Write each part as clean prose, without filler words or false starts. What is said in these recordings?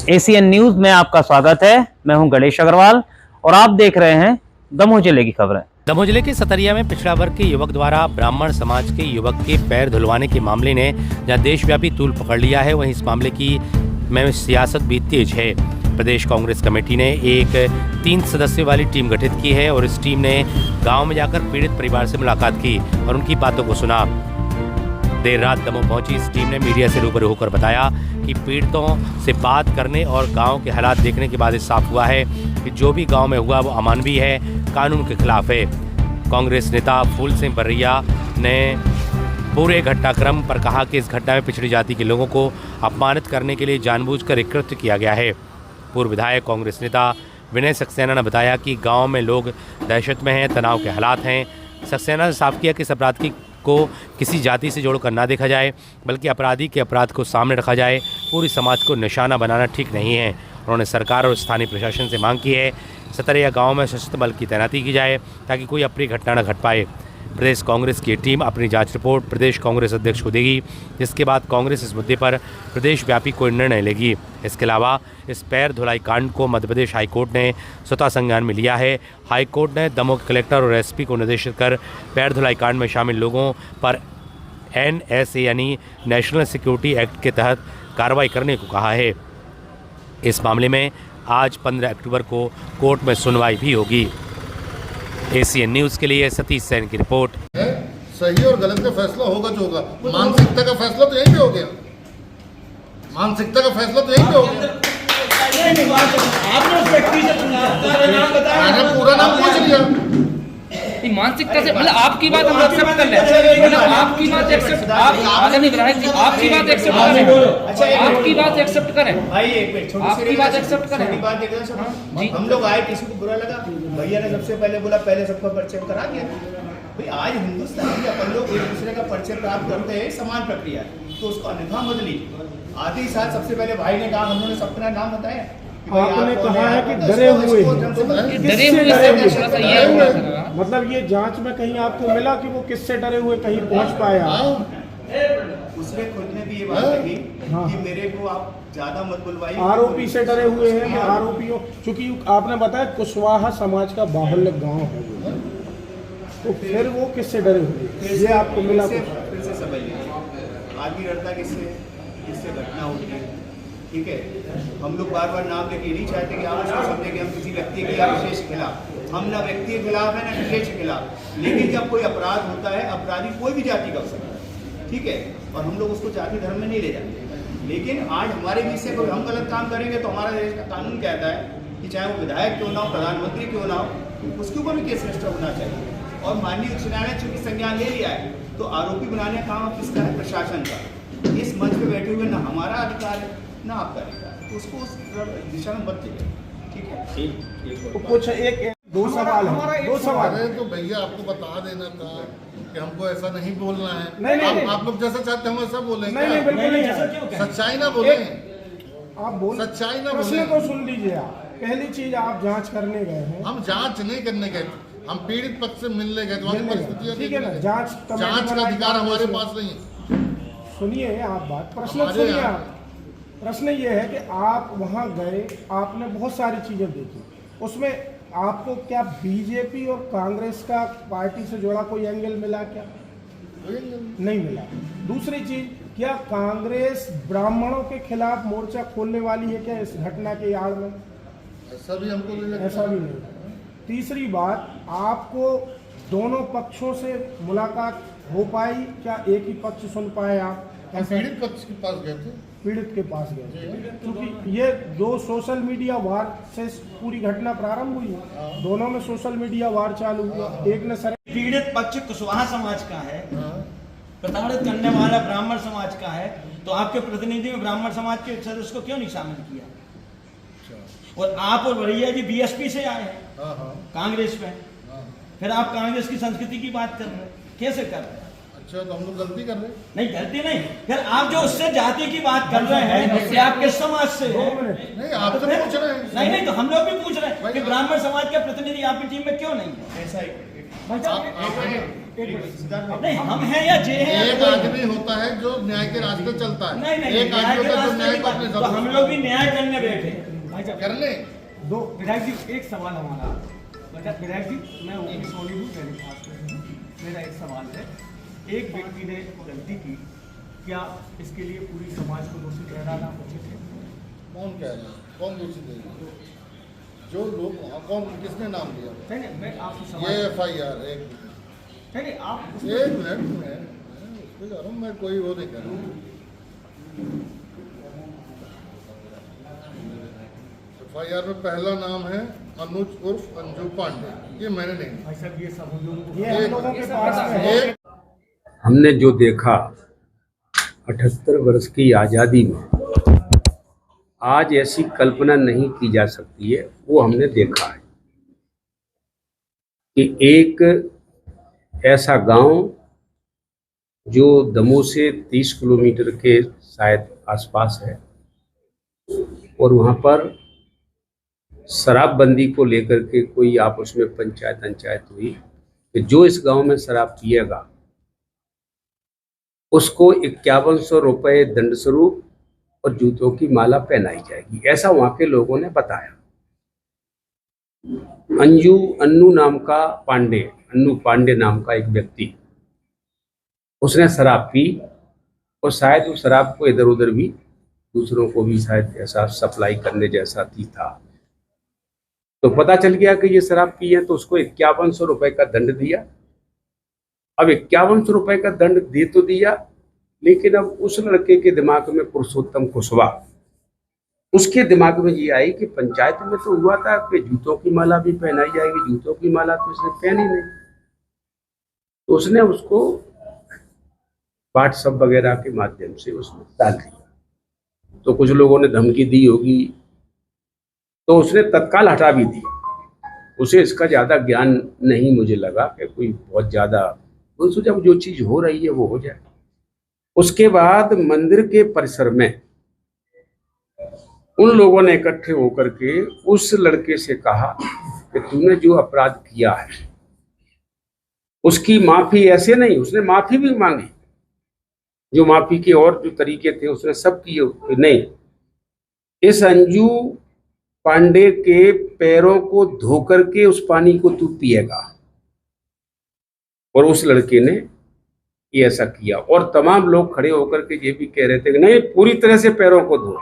ACN news में आपका स्वागत है। मैं हूं गणेश अग्रवाल और आप देख रहे हैं दमोह जिले की खबरें। दमोह जिले के सतरिया में पिछड़ा वर्ग के युवक द्वारा ब्राह्मण समाज के युवक के पैर धुलवाने के मामले ने जहां देशव्यापी तूल पकड़ लिया है, वहीं इस मामले की में सियासत भी तेज है। प्रदेश कांग्रेस कमेटी ने एक 3 सदस्यों वाली टीम गठित की है और इस टीम ने गांव में जाकर पीड़ित परिवार से मुलाकात की और उनकी बातों को सुना। देर रात दमोह पहुंची इस टीम ने मीडिया से रूबरू होकर बताया कि पीड़ितों से बात करने और गांव के हालात देखने के बाद साफ हुआ है कि जो भी गांव में हुआ वो अमानवीय है, कानून के खिलाफ है। कांग्रेस नेता फूल सिंह बर्रिया ने पूरे घटनाक्रम पर कहा कि इस घटना में पिछड़ी जाति के लोगों को अपमानित करने के लिए जानबूझकर एक कृत्य किया गया है। पूर्व विधायक कांग्रेस नेता विनय सक्सेना ने बताया कि गांव में लोग दहशत में हैं, तनाव के हालात हैं। सक्सेना ने साफ किया कि इस अपराध को किसी जाति से जोड़कर ना देखा जाए, बल्कि अपराधी के अपराध को सामने रखा जाए। पूरी समाज को निशाना बनाना ठीक नहीं है। उन्होंने सरकार और स्थानीय प्रशासन से मांग की है सतरिया गांव में सशस्त्र बल की तैनाती की जाए ताकि कोई अप्रिय घटना न घट पाए। प्रदेश कांग्रेस की टीम अपनी जांच रिपोर्ट प्रदेश कांग्रेस अध्यक्ष को देगी, जिसके बाद कांग्रेस इस मुद्दे पर प्रदेश व्यापी कोई निर्णय लेगी। इसके अलावा इस पैर धुलाई कांड को मध्य प्रदेश हाईकोर्ट ने स्वतः संज्ञान में लिया है। हाईकोर्ट ने दमोह के कलेक्टर और एसपी को निर्देशित कर पैर धुलाई कांड में शामिल लोगों पर NSA यानी नेशनल सिक्योरिटी एक्ट के तहत कार्रवाई करने को कहा है। इस मामले में आज 15 अक्टूबर को कोर्ट में सुनवाई भी होगी। एसीएन न्यूज़ के लिए सतीश सैन की रिपोर्ट। सही और गलत का फैसला होगा जो होगा, मानसिकता का फैसला तो यहीं पे हो गया। मानसिकता का फैसला तो यहीं पे हो गया। आपने उस व्यक्ति से पूरा नाम पूछ लिया। मानसिकता से मतलब आपकी बात हम एक्सेप्ट कर लें, मतलब आपकी बात एक्सेप्ट, आप आदरणीय विधायक जी आपकी बात एक्सेप्ट करें, आपकी बात एक्सेप्ट करें भाई। एक मिनट, आपकी बात एक्सेप्ट करें। बात जी, हम लोग आए, किसी को बुरा लगा, भैया ने सबसे पहले बोला पहले सबका परिचय करा दिया। भाई आज हिंदुस्तान में अपन लोग एक दूसरे का परिचय प्राप्त करते हैं, समान प्रक्रिया, तो उसको अन्यथा मत लीजिए। आते ही साथ सबसे पहले भाई ने कहा, हम लोगों ने सबका नाम बताया। आपने कहा है कि डरे हुए मतलब ये जांच में कहीं आपको मिला कि वो किससे डरे हुए कहीं पहुंच पाया? उसने खुद ने भी ये बात कही कि मेरे को आप ज्यादा मत बुलवाइए। आरोपी से डरे हुए हैं आरोपियों, क्योंकि आपने बताया कुशवाहा समाज का बाहुल्य गांव है, तो फिर वो किससे डरे हुए ये आपको मिला? फिर से समझिए, आदमी डरता किससे घटना होती है, ठीक है। हम लोग बार बार नाम लेके नहीं चाहते कि आप उसको समझे कि हम किसी व्यक्ति के या विशेष के खिलाफ, हम ना व्यक्ति के खिलाफ है ना विशेष के खिलाफ, लेकिन जब कोई अपराध होता है, अपराधी कोई भी जाति का हो सकता है, ठीक है, और हम लोग उसको जाति धर्म में नहीं ले जाते। लेकिन आज हमारे बीच से कोई हम गलत काम करेंगे तो हमारा देश का कानून कहता है कि चाहे वो विधायक क्यों ना हो, प्रधानमंत्री क्यों ना हो, उसके ऊपर भी केस रजिस्टर होना चाहिए। और माननीय उच्च न्यायालय चूंकि संज्ञान ले लिया है, तो आरोपी बनाने का काम किसका है? प्रशासन का। इस मंच पे बैठे हुए ना हमारा अधिकार है ना आपका अधिकार है, तो उसको उस दिशा में मत जाइए, ठीक है। कुछ दो सवाल है। तो भैया आपको बता देना था कि हमको ऐसा नहीं बोलना है। नहीं, आप लोग जैसा चाहते हैं वैसा बोलेंगे। नहीं, बिल्कुल नहीं। सच्चाई ना बोले, आप बोल सच्चाई ना प्रश्न बोले। को सुन लीजिए आप। पहली चीज, आप जांच करने गए हैं। हम जांच नहीं करने गए, हम पीड़ित पक्ष से मिलने गए, वहाँ की परिस्थितियाँ ठीक है ना, जांच का अधिकार हमारे पास नहीं है। सुनिए आप बात, प्रश्न सुनिए आप। प्रश्न ये है कि आप वहाँ गए, आपने बहुत सारी चीजें देखी, उसमें आपको क्या बीजेपी और कांग्रेस का पार्टी से जुड़ा कोई एंगल मिला? क्या नहीं मिला। दूसरी चीज, क्या कांग्रेस ब्राह्मणों के खिलाफ मोर्चा खोलने वाली है क्या इस घटना के आड़ में? ऐसा भी हमको नहीं लगता। ऐसा भी नहीं। तीसरी बात, आपको दोनों पक्षों से मुलाकात हो पाई क्या? एक ही पक्ष सुन पाए आप? पीड़ित पक्ष के पास गए थे, पीड़ित के पास गए, क्योंकि ये दो सोशल मीडिया वार से पूरी घटना प्रारंभ हुई है। दोनों में सोशल मीडिया वार चालू हुआ। एक ने सर पीड़ित पक्ष कुशवाहा समाज का है, प्रताड़ित करने वाला ब्राह्मण समाज का है, तो आपके प्रतिनिधि में ब्राह्मण समाज के सदस्य को क्यों नहीं शामिल किया? और आप और भैया जी बीएसपी से आए हैं कांग्रेस में, फिर आप कांग्रेस की संस्कृति की बात कर रहे हैं, कैसे कर रहे हैं? अच्छा, तो हम लोग गलती कर रहे हैं? नहीं, गलती नहीं। फिर आप जो उससे जाति की बात कर रहे हैं कि आप किस समाज से हैं? नहीं, आपसे पूछ रहे हैं। नहीं, तो हम लोग भी पूछ रहे हैं कि ब्राह्मण समाज के प्रतिनिधि आपकी टीम में क्यों नहीं है? ऐसा ही नहीं, हम हैं या जे हैं? एक आदमी होता है जो न्याय के रास्ते चलता है, नहीं नहीं, एक आदमी होता है जो न्याय को अपने तो हम लोग भी न्याय करने बैठे हैं। भाई साहब, कर ले। दो विधायक जी, एक सवाल हमारा। विधायक जी, मैं ओपी सोनी हूँ, दैनिक भास्कर से हूँ। मेरा एक सवाल है, एक व्यक्ति ने गलती की, क्या इसके लिए पूरी समाज को दोषी ठहराना उचित है? कौन कह रहा है, कौन दूसरी देगा? जो लोग कौन, किसने नाम लिया? नहीं नहीं, मैं आपसे ये सवाल FIR एक नहीं नहीं, आप एक मिनट में उस पर जा रहा हूँ मैं, कोई वो नहीं कर रहा हूँ। FIR में पहला नाम है अनुज उर्फ अंजू पांडे, ये मैंने नहीं लिया। भाई साहब, ये सब हम लोगों के पास में है। एक हमने जो देखा 78 वर्ष की आज़ादी में, आज ऐसी कल्पना नहीं की जा सकती है, वो हमने देखा है कि एक ऐसा गांव जो दमोह से 30 किलोमीटर के शायद आसपास है, और वहाँ पर शराबबंदी को लेकर के कोई आपस में पंचायत हुई कि जो इस गांव में शराब पिएगा उसको 5100 रुपये दंड स्वरूप और जूतों की माला पहनाई जाएगी, ऐसा वहां के लोगों ने बताया। अन्नू पांडे नाम का एक व्यक्ति, उसने शराब पी और शायद उस शराब को इधर उधर भी दूसरों को भी शायद ऐसा सप्लाई करने जैसा थी था। तो पता चल गया कि ये शराब पी है, तो उसको 5100 रुपये का दंड दिया। अब 5100 रुपये का दंड दे तो दिया, लेकिन अब उस लड़के के दिमाग में, पुरुषोत्तम कुशवाहा, उसके दिमाग में ये आई कि पंचायत में तो हुआ था कि जूतों की माला भी पहनाई जाएगी, जूतों की माला तो इसने पहनी नहीं। तो उसने उसको व्हाट्सएप वगैरह के माध्यम से उसने डाल दिया। तो कुछ लोगों ने धमकी दी होगी, तो उसने तत्काल हटा भी दिया। उसे इसका ज़्यादा ज्ञान नहीं मुझे लगा कि कोई बहुत ज़्यादा, उनसे जब जो चीज़ हो रही है वो हो जाए। उसके बाद मंदिर के परिसर में उन लोगों ने इकट्ठे होकर के उस लड़के से कहा कि तूने जो अपराध किया है उसकी माफी, ऐसे नहीं, उसने माफी भी मांगी, जो माफी के और जो तरीके थे उसने सब किए। नहीं, इस अंजू पांडे के पैरों को धो करके उस पानी को तू पिएगा। और उस लड़के ने ये ऐसा किया, और तमाम लोग खड़े होकर के ये भी कह रहे थे कि नहीं, पूरी तरह से पैरों को धो,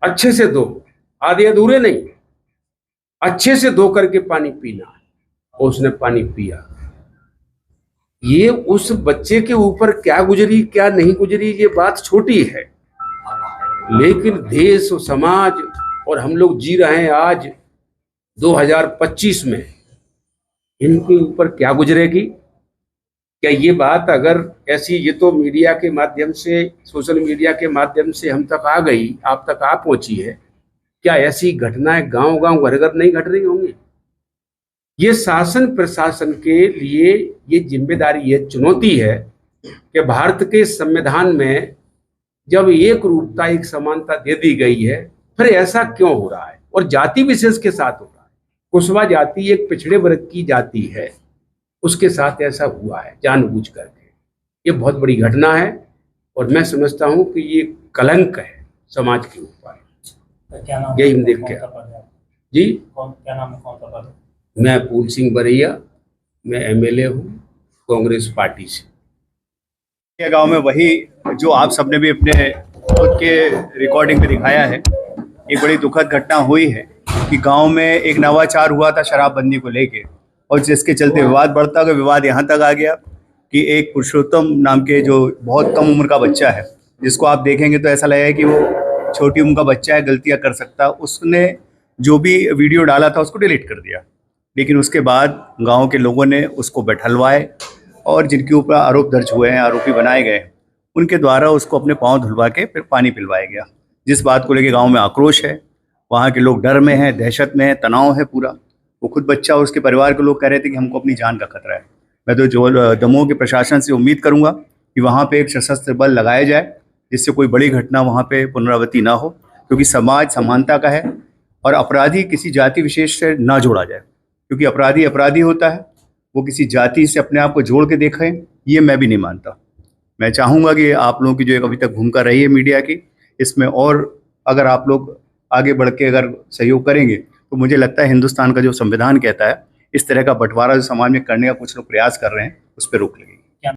अच्छे से धो, आधे अधूरे नहीं, अच्छे से धो करके पानी पीना। और उसने पानी पिया। ये उस बच्चे के ऊपर क्या गुजरी क्या नहीं गुजरी ये बात छोटी है, लेकिन देश और समाज और हम लोग जी रहे हैं आज 2025 में, इनके ऊपर क्या गुजरेगी? क्या ये बात अगर ऐसी, ये तो मीडिया के माध्यम से, सोशल मीडिया के माध्यम से हम तक आ गई, आप तक आ पहुंची है, क्या ऐसी घटनाएं गांव गांव घर घर नहीं घट रही होंगी? ये शासन प्रशासन के लिए ये जिम्मेदारी, ये चुनौती है कि भारत के संविधान में जब एक रूपता, एक समानता दे दी गई है, फिर ऐसा क्यों हो रहा है? और जाति विशेष के साथ हो रहा है। कुशवाहा जाति एक पिछड़े वर्ग की जाति है, उसके साथ ऐसा हुआ है जानबूझ करके। ये बहुत बड़ी घटना है और मैं समझता हूं कि ये कलंक है समाज के ऊपर। यही हम देख के जी, क्या नाम है, कौन सा पद? मैं फूल सिंह बरैया, मैं MLA हूँ कांग्रेस पार्टी से। ये गांव में वही जो आप सबने भी अपने खुद के रिकॉर्डिंग में दिखाया है, एक बड़ी दुखद घटना हुई है कि गांव में एक नवाचार हुआ था शराबबंदी को लेके, और जिसके चलते विवाद बढ़ता गया। विवाद यहाँ तक आ गया कि एक पुरुषोत्तम नाम के जो बहुत कम उम्र का बच्चा है, जिसको आप देखेंगे तो ऐसा लगेगा कि वो छोटी उम्र का बच्चा है, गलतियाँ कर सकता, उसने जो भी वीडियो डाला था उसको डिलीट कर दिया। लेकिन उसके बाद गांव के लोगों ने उसको बैठलवाए और जिनके ऊपर आरोप दर्ज हुए हैं, आरोपी बनाए गए, उनके द्वारा उसको अपने पाँव धुलवा के फिर पानी पिलवाया गया। जिस बात को लेकर गांव में आक्रोश है, वहाँ के लोग डर में हैं, दहशत में हैं, तनाव है पूरा। वो खुद बच्चा और उसके परिवार के लोग कह रहे थे कि हमको अपनी जान का खतरा है। मैं तो जो दमोह के प्रशासन से उम्मीद करूँगा कि वहाँ पे एक सशस्त्र बल लगाया जाए, जिससे कोई बड़ी घटना वहाँ पे पुनरावृत्ति ना हो, क्योंकि समाज समानता का है और अपराधी किसी जाति विशेष से ना जोड़ा जाए, क्योंकि अपराधी अपराधी होता है, वो किसी जाति से अपने आप को जोड़ के देखें, ये मैं भी नहीं मानता। मैं चाहूँगा कि आप लोगों की जो एक अभी तक भूमिका रही है मीडिया की, इसमें और अगर आप लोग आगे बढ़ के अगर सहयोग करेंगे तो मुझे लगता है हिंदुस्तान का जो संविधान कहता है, इस तरह का बंटवारा जो समाज में करने का कुछ लोग प्रयास कर रहे हैं, उस पर रोक लगेगी।